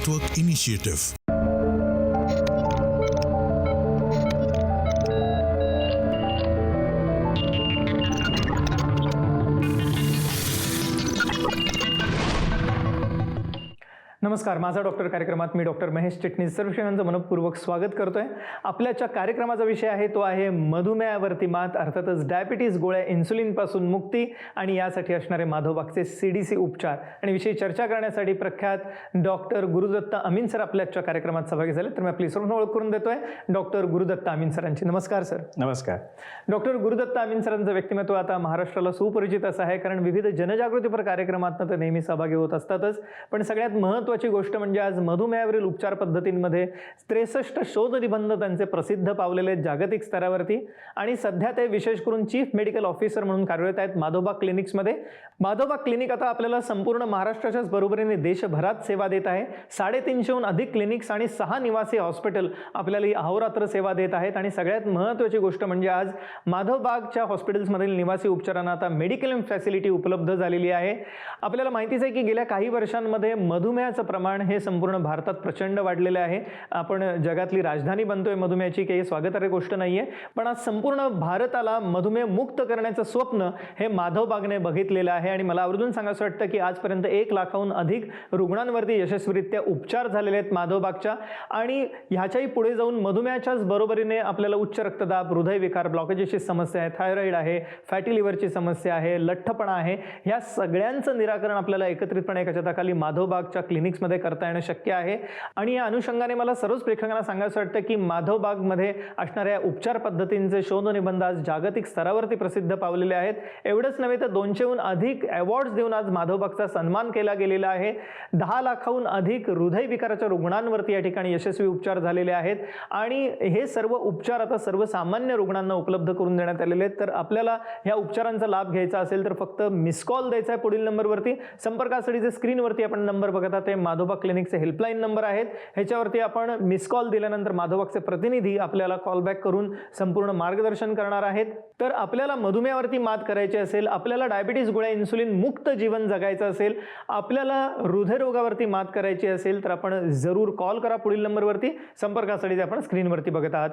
Network initiative. नमस्कार, माझा doctor कार्यक्रमात मी डॉक्टर महेश चिटणीस सर्व श्रोत्यांचं मनपूर्वक स्वागत करतोय. आपल्याच्या कार्यक्रमाचा विषय आहे तो आहे मधुमेहावरती मात, अर्थातच डायबिटीज, गोळ्या, इन्सुलिनपासून मुक्ती आणि यासाठी असणारे माधवबागचे CDC उपचार. आणि विषयी चर्चा करण्यासाठी प्रख्यात डॉक्टर गुरुदत्त अमीन सर आपल्याच्या कार्यक्रमात सहभागी झाले. तर मी आपली सर्वांना ओळख करून देतोय डॉक्टर गुरुदत्त अमीन सरांची. नमस्कार सर. नमस्कार. डॉक्टर गुरुदत्त अमीन सरांचं व्यक्तिमत्व आता महाराष्ट्राला सुपरिचित असं आहे, कारण विविध जनजागृतीपर कार्यक्रमात ते नेहमी सहभागी होत असतातच. पण सगळ्यात महत्त्वाची गोष्ट म्हणजे आज मधुमेहावरील उपचार पद्धतींमध्ये 63 शोध निबंध त्यांचे प्रसिद्ध पावलेले जागतिक स्तरावरती. आणि सध्या ते विशेष करून चीफ मेडिकल ऑफिसर म्हणून कार्यरत आहेत माधवबाग क्लिनिक्समध्ये. माधवबाग क्लिनिक आता आपल्याला संपूर्ण महाराष्ट्राच्याच बरोबरीने देशभरात सेवा देत आहे. 350हून अधिक क्लिनिक्स आणि 6 निवासी हॉस्पिटल आपल्याला ही अहोरात्र सेवा देत आहेत. आणि सगळ्यात महत्त्वाची गोष्ट म्हणजे आज माधवबागच्या हॉस्पिटल्समधील निवासी उपचारांना आता मेडिक्लेम फॅसिलिटी उपलब्ध झालेली आहे. आपल्याला माहितीच आहे की गेल्या काही वर्षांमध्ये मधुमेहाचं प्रमाण हे संपूर्ण भारतात प्रचंड वाढलेले आहे. आपण जगातली राजधानी बनतोय मधुमेहाची, काही स्वागतार्ह गोष्ट नाहीये. पण आज संपूर्ण भारताला मधुमेह मुक्त करण्याचं स्वप्न हे माधवबागने बघितलेलं आहे. आणि मला आवर्जून सांगायचं वाटतं की आजपर्यंत 1 लाखाहून अधिक रुग्णांवरती यशस्वीरित्या उपचार झालेले आहेत माधवबागच्या. आणि ह्याच्याही पुढे जाऊन मधुमेहाच्याच बरोबरीने आपल्याला उच्च रक्तदाब, हृदयविकार, ब्लॉकेजेसची समस्या आहे, थायरॉइड आहे, फॅटी लिव्हरची समस्या आहे, लठ्ठपणा आहे, ह्या सगळ्यांचं निराकरण आपल्याला एकत्रितपणे एका छताखाली माधवबागच्या क्लिनिक्समध्ये करता येणं शक्य आहे. आणि या अनुषंगाने मला सर्वच प्रेक्षकांना सांगायचं वाटतं की माधवबागमध्ये असणाऱ्या उपचार पद्धतींचे शोध निबंध आज जागतिक स्तरावरती प्रसिद्ध पावलेले आहेत. एवढंच नव्हे तर 200हून अधिक अवॉर्ड्स देऊन आज माधवबागचा सन्मान केला गेलेला आहे. 10 लाखाहून अधिक हृदयविकाराच्या रुग्णांवरती या ठिकाणी यशस्वी उपचार झालेले आहेत. आणि हे सर्व उपचार आता सर्वसामान्य रुग्णांना उपलब्ध करून देण्यात आलेले आहेत. तर आपल्याला ह्या उपचारांचा लाभ घ्यायचा असेल तर फक्त मिस कॉल द्यायचा आहे पुढील नंबरवरती. संपर्कासाठी जे स्क्रीनवरती आपण नंबर बघत आहात ते माधवबाग क्लिनिकचे हेल्पलाईन नंबर आहेत. ह्याच्यावरती आपण मिस कॉल दिल्यानंतर माधवबागचे प्रतिनिधी आपल्याला कॉल बॅक करून संपूर्ण मार्गदर्शन करणार आहेत. तर आपल्याला मधुमेहावरती मात करायची असेल, आपल्याला डायबिटीज, गोळ्या, इन्सुलिन मुक्त जीवन जगायचं असेल, आपल्याला हृदयरोगावरती मात करायची असेल तर आपण जरूर कॉल करा पुढील नंबरवरती. संपर्कासाठी आपण स्क्रीनवरती बघत आहात.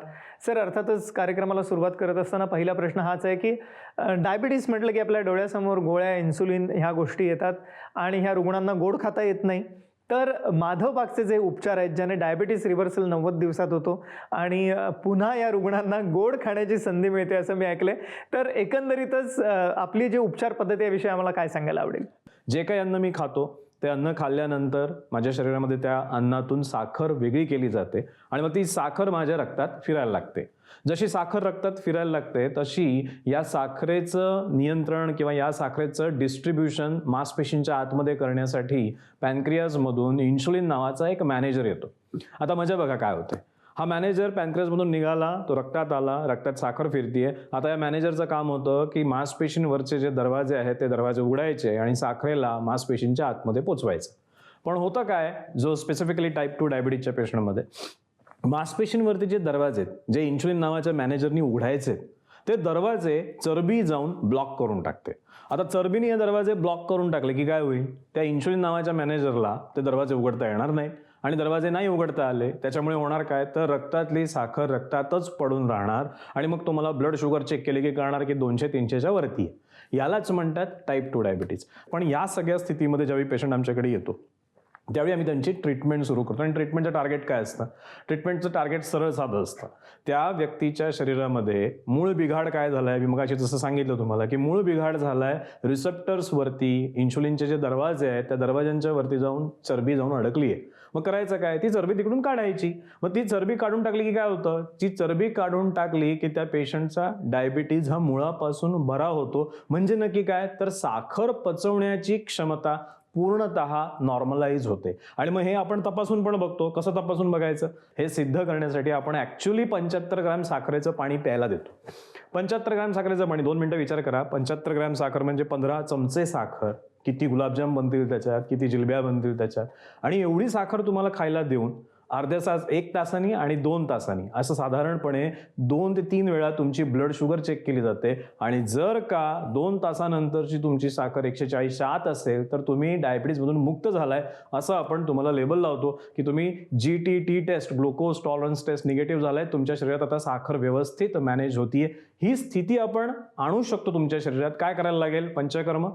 सर, अर्थातच कार्यक्रमाला सुरुवात करत असताना पहिला प्रश्न हाच आहे की डायबिटीज म्हटलं की आपल्या डोळ्यासमोर गोळ्या, इन्सुलिन ह्या गोष्टी येतात आणि ह्या रुग्णांना गोड खाता येत नाही. तर माधवबागचे जे उपचार आहेत ज्याने डायबिटीस रिव्हर्सल 90 दिवसात होतो आणि पुन्हा या रुग्णांना गोड खाण्याची संधी मिळते असं मी ऐकलंय. तर एकंदरीतच आपली जी उपचार पद्धती याविषयी आम्हाला काय सांगायला आवडेल? जे काही अन्न मी खातो ते अन्न खाल्ल्यानंतर माझ्या शरीरामध्ये त्या अन्नातून साखर वेगळी केली जाते आणि मग ती साखर माझ्या रक्तात फिरायला लागते. जशी साखर रक्तात फिरायला लागते तशी या साखरेचं नियंत्रण किंवा या साखरेचं डिस्ट्रीब्युशन मांसपेशींच्या आतमध्ये करण्यासाठी पॅनक्रियाजमधून इन्शुलिन नावाचा एक मॅनेजर येतो. आता मजा बघा काय होते. हा मॅनेजर पॅनक्रियाजमधून निघाला, तो रक्तात आला, रक्तात साखर फिरतीये. आता या मॅनेजरचं काम होतं की मांसपेशींवरचे जे दरवाजे आहेत ते दरवाजे उघडायचे आणि साखरेला मांसपेशींच्या आतमध्ये पोचवायचं. पण होतं काय, जो स्पेसिफिकली टाईप 2 डायबिटीजच्या पेशंटमध्ये मांसपेशींवरती जे दरवाजे जे इन्शुलिन नावाच्या मॅनेजरनी उघडायचे ते दरवाजे चरबी जाऊन ब्लॉक करून टाकते. आता चरबीने हे दरवाजे ब्लॉक करून टाकले की काय होईल, त्या इन्शुलिन नावाच्या मॅनेजरला ते दरवाजे उघडता येणार नाही. आणि दरवाजे नाही उघडता आले त्याच्यामुळे होणार काय, तर रक्तातली साखर रक्तातच पडून राहणार आणि मग तुम्हाला ब्लड शुगर चेक केले की कळणार की 200-300च्या वरती आहे. यालाच म्हणतात टाईप 2 डायबिटीज. पण या सगळ्या स्थितीमध्ये ज्यावेळी पेशंट आमच्याकडे येतो त्यावेळी आम्ही त्यांची ट्रीटमेंट सुरू करतो. आणि ट्रीटमेंटचं टार्गेट काय असतं? ट्रीटमेंटचं टार्गेट सरळ साधं असतं. त्या व्यक्तीच्या शरीरामध्ये मूळ बिघाड काय झालाय, मी मगाशी जसं सांगितलं तुम्हाला की मूळ बिघाड झालाय रिसेप्टर्सवरती, इन्शुलिनचे जे दरवाजे आहेत त्या दरवाज्यांच्या वरती जाऊन चरबी जाऊन अडकली आहे. मग करायचं काय, ती चरबी तिकडून काढायची. मग ती चरबी काढून टाकली की काय होतं, ती चरबी काढून टाकली की त्या पेशंटचा डायबिटीज हा मुळापासून बरा होतो. म्हणजे नक्की काय, तर साखर पचवण्याची क्षमता पूर्णतः नॉर्मलाइज होते. आणि मग हे आपण तपासून पण बघतो. कसं तपासून बघायचं, हे सिद्ध करण्यासाठी आपण ऍक्च्युअली 75 ग्रॅम साखरेचं पाणी प्यायला देतो. 75 ग्रॅम साखरेचं पाणी, 2 मिनिटं विचार करा, 75 ग्रॅम साखर म्हणजे 15 चमचे साखर. किती गुलाबजाम बनतील त्याच्यात, किती जिलब्या बनतील त्याच्यात. आणि एवढी साखर तुम्हाला खायला देऊन अर्ध्या तास 1 तासांनी आणि 2 तासांनी असं साधारणपणे 2 ते 3 वेळा तुमची ब्लड शुगर चेक केली जाते. आणि जर का 2 तासानंतरची तुमची साखर 140च्या आत असेल तर तुम्ही डायबिटीजमधून मुक्त झालाय असं आपण तुम्हाला लेबल लावतो की तुम्ही GT test, glucose tolerance test negative झालाय, तुमच्या शरीरात आता साखर व्यवस्थित मॅनेज होतीये. ही स्थिती आपण आणू शकतो तुमच्या शरीरात. काय करायला लागेल? पंचकर्म,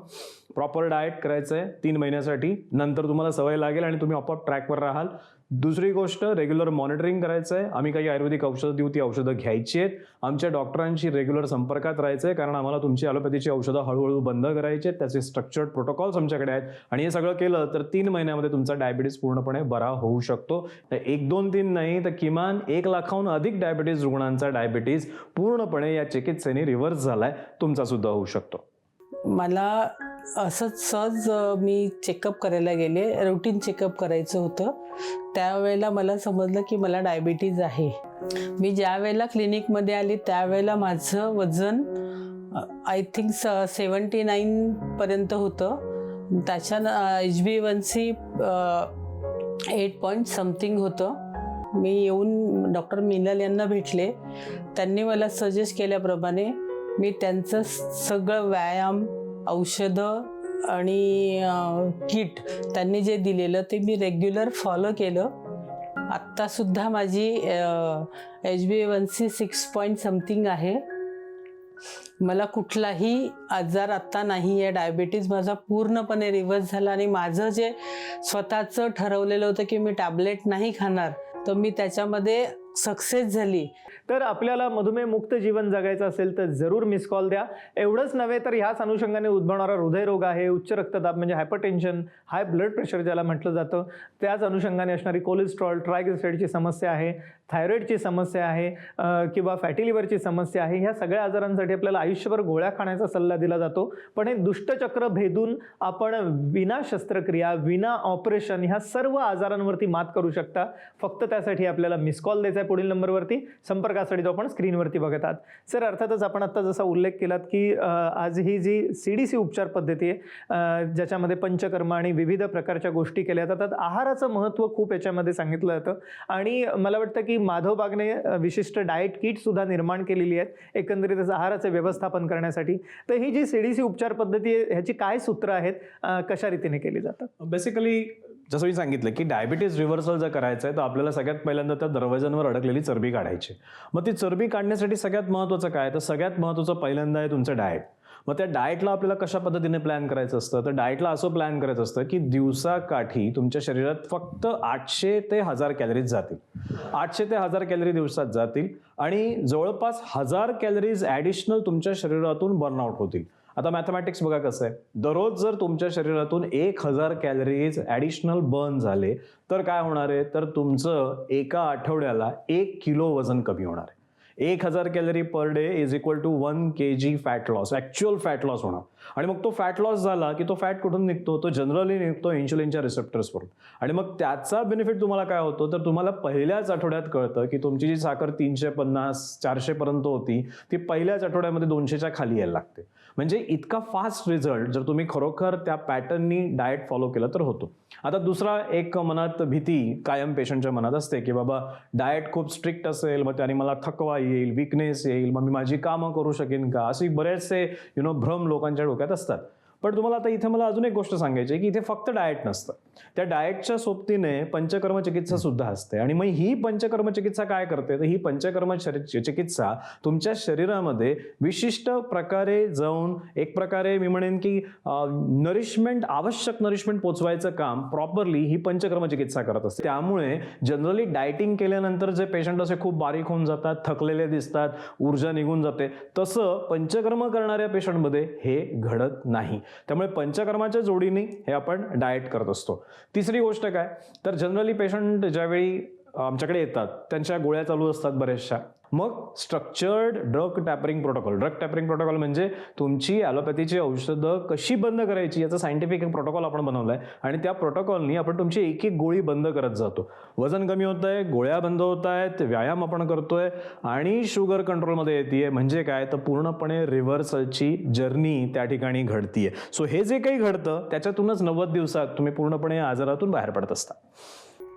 प्रॉपर डाएट करायचंय 3 महिन्यासाठी, नंतर तुम्हाला सवय लागेल आणि तुम्ही आपोआप ट्रॅकवर राहाल. दुसरी गोष्ट, रेग्युलर मॉनिटरिंग करायचं आहे. आम्ही काही आयुर्वेदिक औषधं देऊ, ती औषधं घ्यायची आहेत. आमच्या डॉक्टरांशी रेग्युलर संपर्कात राहायचं आहे, कारण आम्हाला तुमची ॲलोपॅथीची औषधं हळूहळू बंद करायची आहेत. त्याचे स्ट्रक्चर्ड प्रोटोकॉल्स आमच्याकडे आहेत आणि हे सगळं केलं तर 3 महिन्यामध्ये तुमचा डायबिटीस पूर्णपणे बरा होऊ शकतो. 1, 2, 3 नाही तर किमान 1 लाखाहून अधिक डायबिटीस रुग्णांचा डायबिटीस पूर्णपणे या चिकित्सेने रिव्हर्स झालाय, तुमचा सुद्धा होऊ शकतो. मला असंच सहज मी चेकअप करायला गेले, रुटीन चेकअप करायचं होतं. त्यावेळेला मला समजलं की मला डायबिटीज आहे. मी ज्या वेळेला क्लिनिकमध्ये आली त्यावेळेला माझं वजन आय थिंक 79पर्यंत होतं. त्याच्या HbA1c 8 पॉईंट समथिंग होतं. मी येऊन डॉक्टर मिनल यांना भेटले. त्यांनी मला सजेस्ट केल्याप्रमाणे मी त्यांचं सगळं व्यायाम, औषधं आणि किट त्यांनी जे दिलेलं ते मी रेग्युलर फॉलो केलं. आत्तासुद्धा माझी HbA1c 6 पॉईंट समथिंग आहे. मला कुठलाही आजार आत्ता नाही आहे. डायबिटीज माझा पूर्णपणे रिव्हर्स झाला आणि माझं जे स्वतःचं ठरवलेलं होतं की मी टॅबलेट नाही खाणार, तर मी त्याच्यामध्ये सक्सेस झाली. तर आपल्याला मधुमेह मुक्त जीवन जगायचं असेल तर जरूर मिस कॉल द्या. एवढंच नव्हे तर ह्याच अनुषंगाने उद्भवणारा हृदयरोग आहे, उच्च रक्तदाब म्हणजे हायपरटेन्शन, हाय ब्लड प्रेशर ज्याला म्हटलं जातं, त्याच अनुषंगाने असणारी कोलेस्ट्रॉल, ट्रायग्लिसराईडची समस्या आहे, थायरॉईडची समस्या आहे किंवा फॅटी लिव्हरची समस्या आहे. ह्या सगळ्या आजारांसाठी आपल्याला आयुष्यभर गोळ्या खाण्याचा सल्ला दिला जातो. पण हे दुष्टचक्र भेदून आपण विना शस्त्रक्रिया, विना ऑपरेशन ह्या सर्व आजारांवरती मात करू शकता. फक्त त्यासाठी आपल्याला मिस कॉल द्यायचा आहे पुढील नंबरवरती. संपर्कासाठी जो आपण स्क्रीनवरती बघत आहात. सर, अर्थातच आपण आत्ता जसा उल्लेख केलात की आज ही जी CDC उपचार पद्धती आहे ज्याच्यामध्ये पंचकर्म आणि विविध प्रकारच्या गोष्टी केल्या जातात, आहाराचं महत्त्व खूप याच्यामध्ये सांगितलं जातं. आणि मला वाटतं की माधव बागने विशिष्ट डाएट किट सुद्धा निर्माण केलेली आहेत एकंदरीतच आहाराचे व्यवस्थापन करण्यासाठी. तर ही जी CDC उपचार पद्धती आहे ह्याची काय सूत्र आहेत, कशा रीतीने केली जातात? बेसिकली जसं मी सांगितलं की डायबिटीज रिव्हर्सल जर करायचं आहे तर आपल्याला सगळ्यात पहिल्यांदा त्या दरवाजांवर अडकलेली चरबी काढायची. मग ती चरबी काढण्यासाठी सगळ्यात महत्त्वाचं काय? तर सगळ्यात महत्त्वाचं पहिल्यांदा आहे तुमचं डाएट. मग त्या डाएटला आपल्याला कशा पद्धतीने प्लॅन करायचं असतं? तर डाएटला असं प्लॅन करायचं असतं की दिवसाकाठी तुमच्या शरीरात फक्त 800 ते 1000 कॅलरीज जातील. 800 ते 1000 कॅलरी दिवसात जातील आणि जवळपास 1000 कॅलरीज ॲडिशनल तुमच्या शरीरातून बर्नआउट होतील. आता मॅथमॅटिक्स बघा कसं आहे. दररोज जर तुमच्या शरीरातून 1000 कॅलरीज ॲडिशनल बर्न झाले तर काय होणार आहे? तर तुमचं एका आठवड्याला 1 किलो वजन कमी होणार आहे. 1000 calorie per day is equal to 1 kg fat loss, actual fat loss होणार. आणि मग तो फॅट लॉस झाला की तो फॅट कुठून निघतो? तो जनरली निघतो इन्शुलिनच्या रिसेप्टर्सवरून. आणि मग त्याचा बेनिफिट तुम्हाला काय होतो? तर तुम्हाला पहिल्याच आठवड्यात कळतं की तुमची जी साखर 350-400 पर्यंत होती ती पहिल्याच आठवड्यामध्ये 200च्या खाली यायला लागते. म्हणजे इतका फास्ट रिझल्ट जर तुम्ही खरोखर त्या पॅटर्ननी डाएट फॉलो केलं तर होतो. आता दुसरा एक मनात भीती कायम पेशंटच्या मनात असते की बाबा डाएट खूप स्ट्रिक्ट असेल, मग त्याने मला थकवा येईल, विकनेस येईल, मग मी माझी कामं करू शकेन का, असे बरेचसे भ्रम लोकांच्या डोक्यात असतात. पण तुम्हाला आता इथे मला अजून एक गोष्ट सांगायची आहे की इथे फक्त डाएट नसतं. त्या डाएटच्या सोबतीने पंचकर्म चिकित्सा सुद्धा असते. आणि मग ही पंचकर्म चिकित्सा काय करते? तर ही पंचकर्म चिकित्सा तुमच्या शरीरामध्ये विशिष्ट प्रकारे जाऊन एक प्रकारे मी म्हणेन की नरिशमेंट, आवश्यक नरिशमेंट पोचवायचं काम प्रॉपरली ही पंचकर्म चिकित्सा करत असते. त्यामुळे जनरली डाएटिंग केल्यानंतर जे पेशंट असे खूप बारीक होऊन जातात, थकलेले दिसतात, ऊर्जा निघून जाते, तसं पंचकर्म करणाऱ्या पेशंटमध्ये हे घडत नाही. त्यामुळे पंचकर्माच्या जोडीने हे आपण डाएट करत असतो. तिसरी गोष्ट काय? तर जनरली पेशंट ज्यावेळी आमच्याकडे येतात त्यांच्या गोळ्या चालू असतात बऱ्याचशा. मग स्ट्रक्चर्ड ड्रग टॅपरिंग प्रोटोकॉल म्हणजे तुमची ॲलोपॅथीची औषधं कशी बंद करायची याचा सायंटिफिक प्रोटोकॉल आपण बनवलाय. आणि त्या प्रोटोकॉलनी आपण तुमची एक एक गोळी बंद करत जातो. वजन कमी होत आहे, गोळ्या बंद होत आहेत, व्यायाम आपण करतोय आणि शुगर कंट्रोलमध्ये येते. म्हणजे काय? तर पूर्णपणे रिव्हर्सलची जर्नी त्या ठिकाणी घडतीये. सो हे जे काही घडतं त्याच्यातूनच 90 दिवसात तुम्ही पूर्णपणे आजारातून बाहेर पडत असता.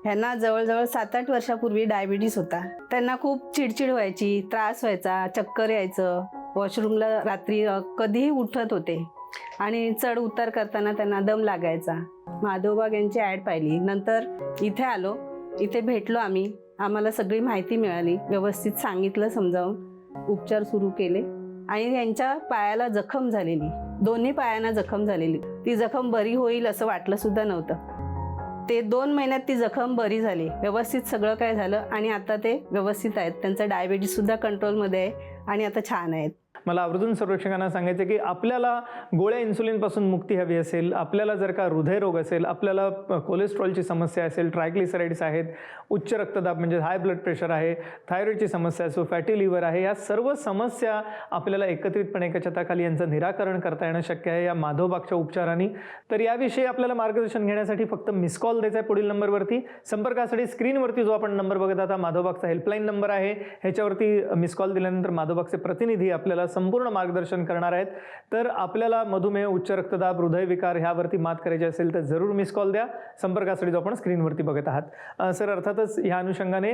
ह्यांना जवळजवळ 7-8 वर्षापूर्वी डायबिटीस होता. त्यांना खूप चिडचिड व्हायची, त्रास व्हायचा, चक्कर यायचं, वॉशरूमला रात्री कधीही उठत होते आणि चढ उतार करताना त्यांना दम लागायचा. माधवबाग यांची ॲड पाहिली, नंतर इथे आलो, इथे भेटलो आम्ही, आम्हाला सगळी माहिती मिळाली, व्यवस्थित सांगितलं, समजावून उपचार सुरू केले आणि यांच्या पायाला जखम झालेली, दोन्ही पायांना जखम झालेली, ती जखम बरी होईल असं वाटलं सुद्धा नव्हतं. ते 2 महिन्यात ती जखम बरी झाली, व्यवस्थित सगळं काय झालं आणि आता ते व्यवस्थित आहेत. त्यांचं डायबिटीससुद्धा कंट्रोलमध्ये आहे आणि आता छान आहेत. मला आवर्जून सर्वेक्षकांना सांगायचं की आपल्याला गोळ्या इन्सुलिनपासून मुक्ती हवी असेल, आपल्याला जर का हृदयरोग असेल, आपल्याला कोलेस्ट्रॉलची समस्या असेल, ट्रायग्लिसराईड्स आहेत, उच्च रक्तदाब म्हणजे हाय ब्लड प्रेशर आहे, थायरॉईडची समस्या असो, फॅटी लिव्हर आहे, या सर्व समस्या आपल्याला एकत्रितपणे एका छताखाली यांचं निराकरण करता येणं शक्य आहे या माधवबागच्या उपचारांनी. तर याविषयी आपल्याला मार्गदर्शन घेण्यासाठी फक्त मिस कॉल द्यायचा आहे पुढील नंबरवरती. संपर्कासाठी स्क्रीनवरती जो आपण नंबर बघत आहात माधवबागचा हेल्पलाईन नंबर आहे, ह्याच्यावरती मिस कॉल दिल्यानंतर माधवबागचे प्रतिनिधी आपल्याला संपूर्ण मार्गदर्शन करणार आहेत. तर आपल्याला मधुमेह, उच्च रक्तदाब, हृदयविकार ह्यावरती मात करायची असेल तर जरूर मिस कॉल द्या. संपर्कासाठी जो आपण स्क्रीनवरती बघत आहात. सर, अर्थातच ह्या अनुषंगाने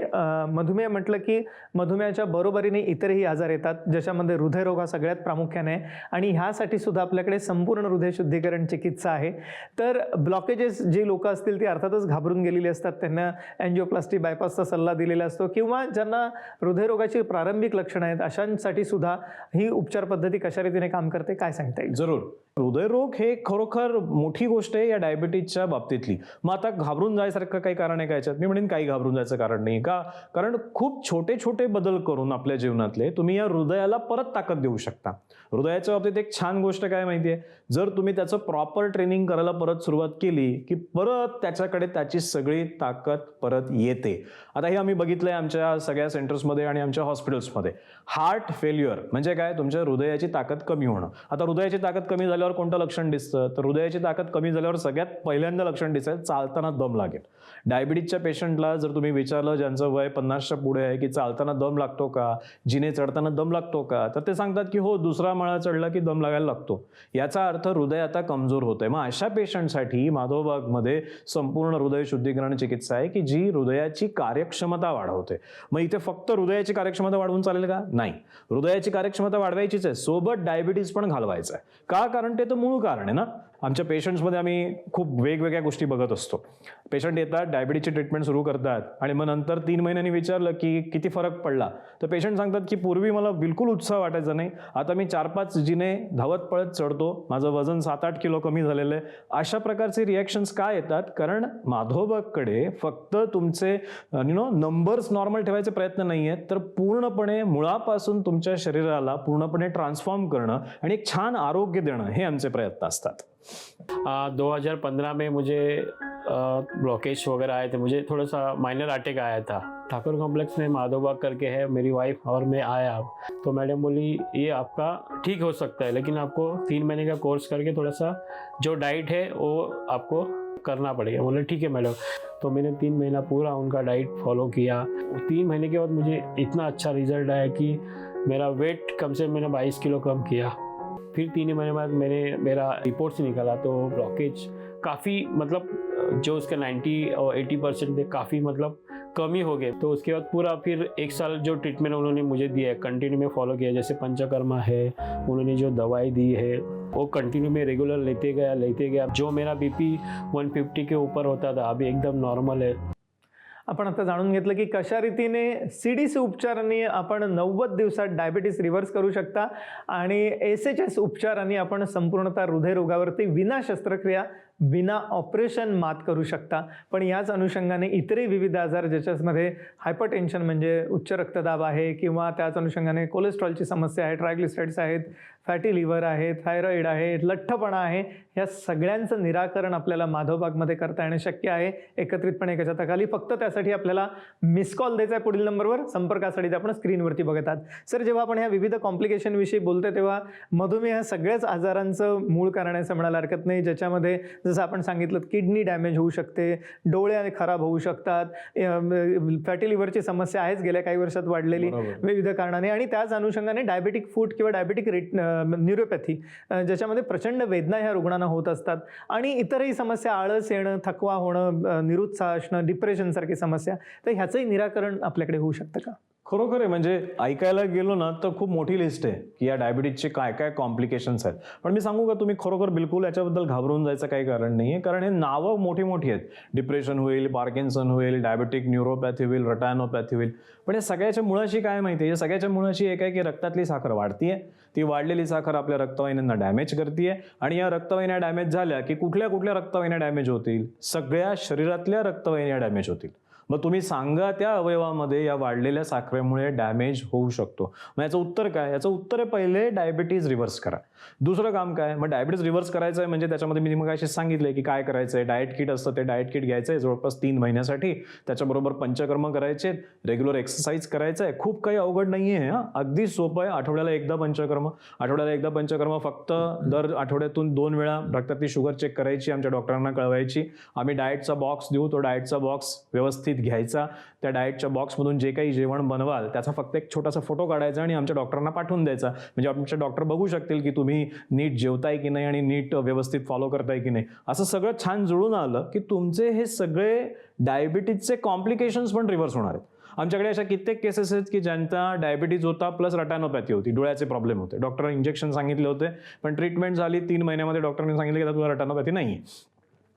मधुमेह म्हटलं की मधुमेहाच्या बरोबरीने इतरही आजार येतात, ज्याच्यामध्ये हृदयरोग हा सगळ्यात प्रामुख्याने आहे आणि ह्यासाठी सुद्धा आपल्याकडे संपूर्ण हृदय शुद्धीकरण चिकित्सा आहे. तर ब्लॉकेजेस जी लोक असतील ती अर्थातच घाबरून गेलेली असतात, त्यांना अँजिओप्लास्टी, बायपासचा सल्ला दिलेला असतो, किंवा ज्यांना हृदयरोगाची प्रारंभिक लक्षणं आहेत अशांसाठी सुद्धा ही उपचार पद्धती कशा रीतीने काम करते, काय सांगता येईल? जरूर. हृदयरोग हे खरोखर मोठी गोष्ट आहे या डायबिटीजच्या बाबतीतली. मग आता घाबरून जायसारखं काही कारण आहे का याच्यात? मी म्हणेन काही घाबरून जायचं कारण नाही. का? कारण खूप छोटे छोटे बदल करून आपल्या जीवनातले तुम्ही या हृदयाला परत ताकद देऊ शकता. हृदयाच्या बाबतीत एक छान गोष्ट काय माहिती आहे, जर तुम्ही त्याचं प्रॉपर ट्रेनिंग करायला परत सुरुवात केली की परत त्याच्याकडे त्याची सगळी ताकद परत येते. आता हे आम्ही बघितलंय आमच्या सगळ्या सेंटर्समध्ये आणि आमच्या हॉस्पिटल्समध्ये. हार्ट फेल्युअर म्हणजे काय? तुमच्या हृदयाची ताकद कमी होणं. आता हृदयाची ताकद कमी झाल्यावर कोणतं लक्षण दिसतं? तर हृदयाची ताकद कमी झाल्यावर सगळ्यात पहिल्यांदा लक्षण दिसेल चालताना दम लागेल. डायबिटीजच्या पेशंटला जर तुम्ही विचारलं ज्यांचं वय 50च्या पुढे आहे की चालताना दम लागतो का, जिने चढताना दम लागतो का, तर ते सांगतात की हो, दुसरा माळा चढला की दम लागायला लागतो. याचा अर्थ हृदय आता कमजोर होतंय. मग अशा पेशंटसाठी माधवबागमध्ये संपूर्ण हृदय शुद्धीकरण चिकित्सा आहे की जी हृदयाची कार्यक्षमता वाढवते. मग इथे फक्त हृदयाची कार्यक्षमता वाढवून चालेल का? नाही. हृदयाची कार्यक्षमता वाढवायचीच आहे, सोबत डायबिटीज पण घालवायचा आहे. का? कारण ते तर मूळ कारण आहे ना. आमच्या पेशंट्समध्ये आम्ही खूप वेगवेगळ्या गोष्टी बघत असतो. पेशंट येतात, डायबिटीजची ट्रीटमेंट सुरू करतात आणि मग नंतर 3 महिन्यांनी विचारलं की किती फरक पडला, तर पेशंट सांगतात की पूर्वी मला बिलकुल उत्साह वाटायचा नाही, आता मी 4-5 जिने धावत पळत चढतो, माझं वजन 7-8 किलो कमी झालेलं आहे. अशा प्रकारचे रिॲक्शन्स काय येतात? कारण माधवबागकडे फक्त तुमचे नंबर्स नॉर्मल ठेवायचे प्रयत्न नाही आहेत, तर पूर्णपणे मुळापासून तुमच्या शरीराला पूर्णपणे ट्रान्सफॉर्म करणं आणि एक छान आरोग्य देणं हे आमचे प्रयत्न असतात. 2015 में मुझे ब्लॉकेज वगैरह आए थे, मुझे थोड़ा सा माइनर अटैक आया था। ठाकुर कॉम्प्लेक्स में माधवबाग करके है, मेरी वाइफ और मैं आया, तो मैडम बोली ये आपका ठीक हो सकता है, लेकिन आपको 3 महीने का कोर्स करके थोड़ा सा जो डाइट है वो आपको करना पड़ेगा। बोले ठीक है मैडम। तो मैंने 3 महीना पूरा उनका डाइट फॉलो किया। 3 महीने के बाद मुझे इतना अच्छा रिजल्ट आया कि मेरा वेट कम से मैंने 22 किलो कम किया। फिर 3 महीने बाद मेरा रिपोर्ट से निकला तो ब्लॉकेज काफ़ी मतलब जो उसके 90 और 80% थे काफ़ी मतलब कमी हो गए। तो उसके बाद पूरा फिर 1 साल जो ट्रीटमेंट उन्होंने मुझे दिया है कंटिन्यू में फॉलो किया। जैसे पंचकर्मा है, उन्होंने जो दवाई दी है वो कंटिन्यू में रेगुलर लेते गया। जो मेरा बीपी 150 के ऊपर होता था अभी एकदम नॉर्मल है। आपण आता जाणून घेतलं की कशा रीतीने CDC उपचारांनी आपण 90 दिवसात डायबिटीस रिव्हर्स करू शकता आणि SHS उपचारांनी आपण संपूर्णतः हृदयरोगावरती विना शस्त्रक्रिया, विना ऑपरेशन मात करू शकता. पण याच अनुषंगाने इतरही विविध आजार ज्याच्यामध्ये हायपरटेन्शन म्हणजे उच्च रक्तदाब आहे किंवा त्याच अनुषंगाने कोलेस्ट्रॉलची समस्या आहे, ट्रायग्लिसराईड्स आहेत, फॅटी लिव्हर आहे, थायरॉईड आहे, लठ्ठपणा आहे, या सगळ्यांचं निराकरण आपल्याला माधवबागमध्ये करता येणं शक्य आहे एकत्रितपणे एका छताखाली. फक्त त्यासाठी आपल्याला मिस कॉल द्यायचा आहे पुढील नंबरवर. संपर्कासाठी आपण स्क्रीनवरती बघत आहात. सर, जेव्हा आपण ह्या विविध कॉम्प्लिकेशनविषयी बोलतोय तेव्हा मधुमेह सगळ्याच आजारांचं मूळ कारण आहे असं म्हणायला हरकत नाही, ज्याच्यामध्ये जसं आपण सांगितलं किडनी डॅमेज होऊ शकते, डोळे खराब होऊ शकतात, फॅटी लिव्हरची समस्या आहेच गेल्या काही वर्षात वाढलेली विविध कारणाने, आणि त्याच अनुषंगाने डायबेटिक फूट किंवा डायबेटिक न्यूरोपॅथी ज्याच्यामध्ये प्रचंड वेदना ह्या रुग्णांना होत असतात, आणि इतरही समस्या, आळस येणं, थकवा होणं, निरुत्साह असणं, डिप्रेशनसारखी समस्या, तर ह्याचंही निराकरण आपल्याकडे होऊ शकतं का? खरोखर आहे, म्हणजे ऐकायला गेलो ना तर खूप मोठी लिस्ट आहे की या डायबिटीजचे काय काय कॉम्प्लिकेशन्स आहेत. पण मी सांगू का, तुम्ही खरोखर बिलकुल याच्याबद्दल घाबरून जायचं काही कारण नाही आहे, कारण हे नावं मोठी मोठी आहेत. डिप्रेशन होईल, पार्किन्सन होईल, डायबेटिक न्यूरोपॅथी होईल, रटायनोपॅथी होईल, पण या सगळ्याच्या मुळाशी काय माहिती आहे? या सगळ्याच्या मुळाशी एक आहे की रक्तातली साखर वाढतीये, ती वाढलेली साखर आपल्या रक्तवाहिन्यांना डॅमेज करते, आणि या रक्तवाहिन्या डॅमेज झाल्या की कुठल्या कुठल्या रक्तवाहिन्या डॅमेज होतील? सगळ्या शरीरातल्या रक्तवाहिन्या डॅमेज होतील. मग तुम्ही सांगा त्या अवयवामध्ये या वाढलेल्या साखरेमुळे डॅमेज होऊ शकतो. मग याचं उत्तर काय? याचं उत्तर आहे, पहिले डायबिटीज रिव्हर्स करा. दुसरं काम काय? मग डायबिटीज रिव्हर्स करायचं आहे म्हणजे त्याच्यामध्ये मी मग अशी सांगितलंय की काय करायचं आहे. डाएट किट असतं, ते डाएट किट घ्यायचं आहे जवळपास 3 महिन्यासाठी. त्याच्याबरोबर पंचकर्म करायचे, रेग्युलर एक्सरसाइज करायचं आहे. खूप काही अवघड नाही आहे, अगदी सोपं आहे. आठवड्याला एकदा पंचकर्म, फक्त दर आठवड्यातून 2 वेळा रक्तातली शुगर चेक करायची, आमच्या डॉक्टरांना कळवायची. आम्ही डाएटचा बॉक्स देऊ, तो डाएटचा बॉक्स व्यवस्थित घ्यायचा. त्या डाएटच्या बॉक्समधून जे काही जेवण बनवाल त्याचा फक्त एक छोटासा फोटो काढायचा आणि आमच्या डॉक्टरांना पाठवून द्यायचा, म्हणजे आमचे डॉक्टर बघू शकतील की तुम्ही नीट जेवताय की नाही आणि नीट व्यवस्थित फॉलो करताय की नाही. असं सगळं छान जुळून आलं की तुमचे हे सगळे डायबिटीजचे कॉम्प्लिकेशन्स पण रिव्हर्स होणार आहेत. आमच्याकडे अशा कित्येक केसेस आहेत की ज्यांचा डायबिटीज होता प्लस रटायनोपॅथी होती, डोळ्याचे प्रॉब्लेम होते. डॉक्टरांनी इंजेक्शन सांगितले होते, पण ट्रीटमेंट झाली 3 महिन्यामध्ये डॉक्टरांनी सांगितलं की तुला रटायनोपॅथी नाही.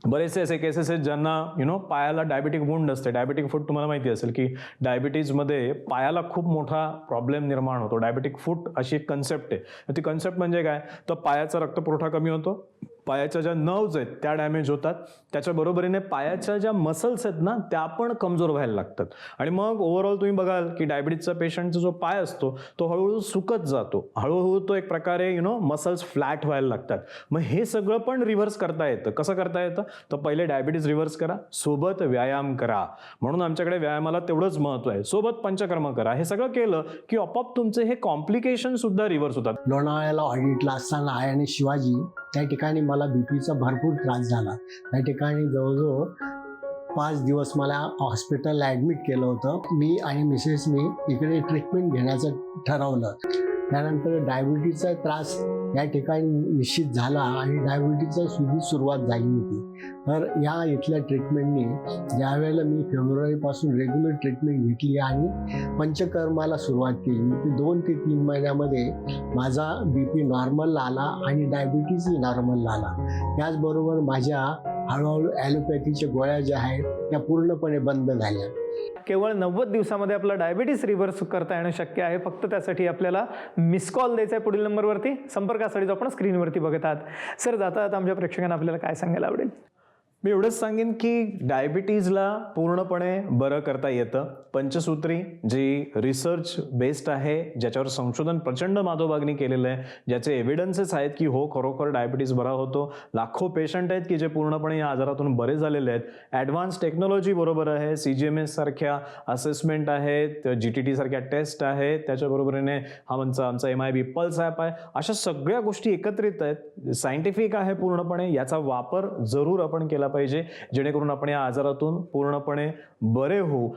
बरेचसे असे केसेस आहेत ज्यांना पायाला डायबिटिक वुंड असते. डायबिटिक फूट तुम्हाला माहिती असेल की डायबिटीजमध्ये पायाला खूप मोठा प्रॉब्लेम निर्माण होतो. डायबिटिक फूट अशी एक कन्सेप्ट आहे. ती कन्सेप्ट म्हणजे काय, तर पायाचा रक्तपुरवठा कमी होतो, पायाच्या ज्या नर्व्ज आहेत त्या डॅमेज होतात, त्याच्या बरोबरीने पायाच्या ज्या मसल्स आहेत ना त्या पण कमजोर व्हायला लागतात, आणि मग ओव्हरऑल तुम्ही बघाल की डायबिटीजचा पेशंटचा जो पाय असतो तो हळूहळू सुकत जातो, हळूहळू तो एक प्रकारे मसल्स फ्लॅट व्हायला लागतात. मग हे सगळं पण रिव्हर्स करता येतं. कसं करता येतं? तर पहिले डायबिटीज रिव्हर्स करा, सोबत व्यायाम करा. म्हणून आमच्याकडे व्यायामाला तेवढंच महत्व आहे. सोबत पंचकर्म करा. हे सगळं केलं की आपोआप तुमचे हे कॉम्प्लिकेशन सुद्धा रिव्हर्स होतात. लोणावळ्याला ऑडिटला असताना आहे आणि शिवाजी त्या ठिकाणी मला बीपीचा भरपूर त्रास झाला. त्या ठिकाणी जवळजवळ 5 दिवस मला हॉस्पिटलला ॲडमिट केलं होतं. मी आणि मिसेसनी इकडे ट्रीटमेंट घेण्याचं ठरवलं. त्यानंतर डायबिटीजचा त्रास या ठिकाणी निश्चित झाला आणि डायबिटीजचा सुरुवात झाली होती. तर या इथल्या ट्रीटमेंटनी ज्यावेळेला मी फेब्रुवारीपासून रेग्युलर ट्रीटमेंट घेतली आणि पंचकर्माला सुरुवात केली, ते 2 ते 3 महिन्यामध्ये माझा BP नॉर्मल आला आणि डायबिटीजही नॉर्मल आला. त्याचबरोबर माझ्या हळूहळू ॲलोपॅथीच्या गोळ्या ज्या आहेत त्या पूर्णपणे बंद झाल्या. केवळ 90 दिवसामध्ये आपला डायबिटीस रिव्हर्स करता येणं शक्य आहे. फक्त त्यासाठी आपल्याला मिस कॉल द्यायचा आहे पुढील नंबरवरती. संपर्कासाठी जो आपण स्क्रीनवरती बघत आहात. सर, जाता जाता आमच्या प्रेक्षकांना आपल्याला काय सांगायला आवडेल? मी एवढंच सांगेन की डायबिटीजला पूर्णपणे बरं करता येतं. पंचसूत्री जी रिसर्च बेस्ड आहे, ज्याच्यावर संशोधन प्रचंड माधोबागनी केलेलं आहे, ज्याचे एव्हिडन्सेस आहेत की हो खरोखर डायबिटीज बरा होतो. लाखो पेशंट आहेत की जे पूर्णपणे या आजारातून बरे झालेले आहेत. ॲडव्हान्स टेक्नॉलॉजी बरोबर आहे, CGMS सारख्या असेसमेंट आहेत, GTT सारख्या टेस्ट आहेत, त्याच्याबरोबरीने आमचा MIB पल्स ॲप आहे. अशा सगळ्या गोष्टी एकत्रित आहेत, सायंटिफिक आहे पूर्णपणे. याचा वापर जरूर आपण केला पाहिजे जेणेकरून आपण या आजारातून पूर्णपणे बरे होऊ.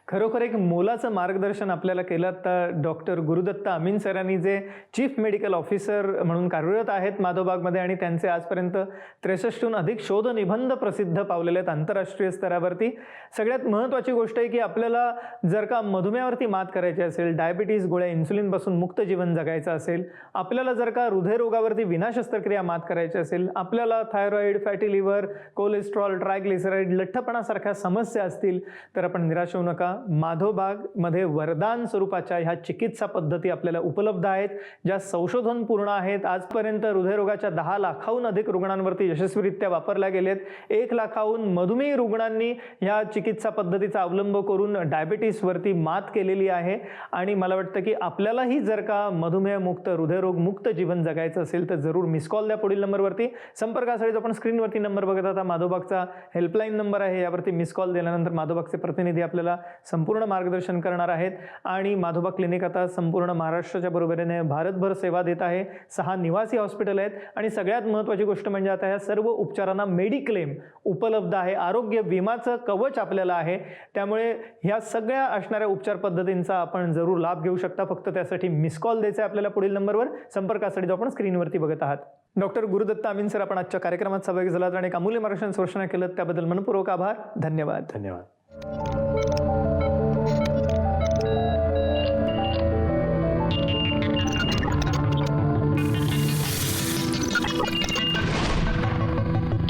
खरोखर एक मोलाचं मार्गदर्शन आपल्याला केलं. तर डॉक्टर गुरुदत्त अमीन सरांनी जे चीफ मेडिकल ऑफिसर म्हणून कार्यरत आहेत माधवबागमध्ये, आणि त्यांचे आजपर्यंत 63हून अधिक शोध निबंध प्रसिद्ध पावलेले आहेत आंतरराष्ट्रीय स्तरावरती. सगळ्यात महत्त्वाची गोष्ट आहे की आपल्याला जर का मधुमेहावरती मात करायची असेल, डायबिटीज गोळ्या इन्सुलिनपासून मुक्त जीवन जगायचं असेल, आपल्याला जर का हृदयरोगावरती विना शस्त्रक्रिया मात करायची असेल, आपल्याला thyroid, fatty liver, cholesterol, triglyceride, लठ्ठपणासारख्या समस्या असतील तर आपण निराश होऊ नका. माधवबागमध्ये वरदान स्वरूपाच्या ह्या चिकित्सा पद्धती आपल्याला उपलब्ध आहेत, ज्या संशोधन पूर्ण आहेत. आजपर्यंत हृदयरोगाच्या 10 लाखाहून अधिक रुग्णांवरती यशस्वीरित्या वापरल्या गेलेत. 1 लाखाहून मधुमेही रुग्णांनी ह्या चिकित्सा पद्धतीचा अवलंब करून डायबिटीसवरती मात केलेली आहे. आणि मला वाटतं की आपल्यालाही जर का मधुमेहमुक्त, हृदयरोगमुक्त जीवन जगायचं असेल तर जरूर मिस कॉल द्या पुढील नंबरवरती. संपर्कासाठी जो आपण स्क्रीनवरती नंबर बघत आता माधवबागचा हेल्पलाईन नंबर आहे, यावरती मिस कॉल दिल्यानंतर माधवबागचे प्रतिनिधी आपल्याला संपूर्ण मार्गदर्शन करणार आहेत. आणि माधोबा क्लिनिक आता संपूर्ण महाराष्ट्राच्या बरोबरीने भारतभर सेवा देत आहे. 6 निवासी हॉस्पिटल आहेत आणि सगळ्यात महत्त्वाची गोष्ट म्हणजे आता ह्या सर्व उपचारांना मेडिक्लेम उपलब्ध आहे. आरोग्य विमाचं कवच आपल्याला आहे. त्यामुळे ह्या सगळ्या असणाऱ्या उपचार पद्धतींचा आपण जरूर लाभ घेऊ शकता. फक्त त्यासाठी मिस कॉल द्यायचा आहे आपल्याला पुढील नंबरवर. संपर्कासाठी जो आपण स्क्रीनवरती बघत आहात. डॉक्टर गुरुदत्त अमीन सर, आपण आजच्या कार्यक्रमात सहभागी झालात आणि एक अमूल्य मार्गदर्शन स्पर्शना केलं, त्याबद्दल मनपूर्वक आभार. धन्यवाद. धन्यवाद.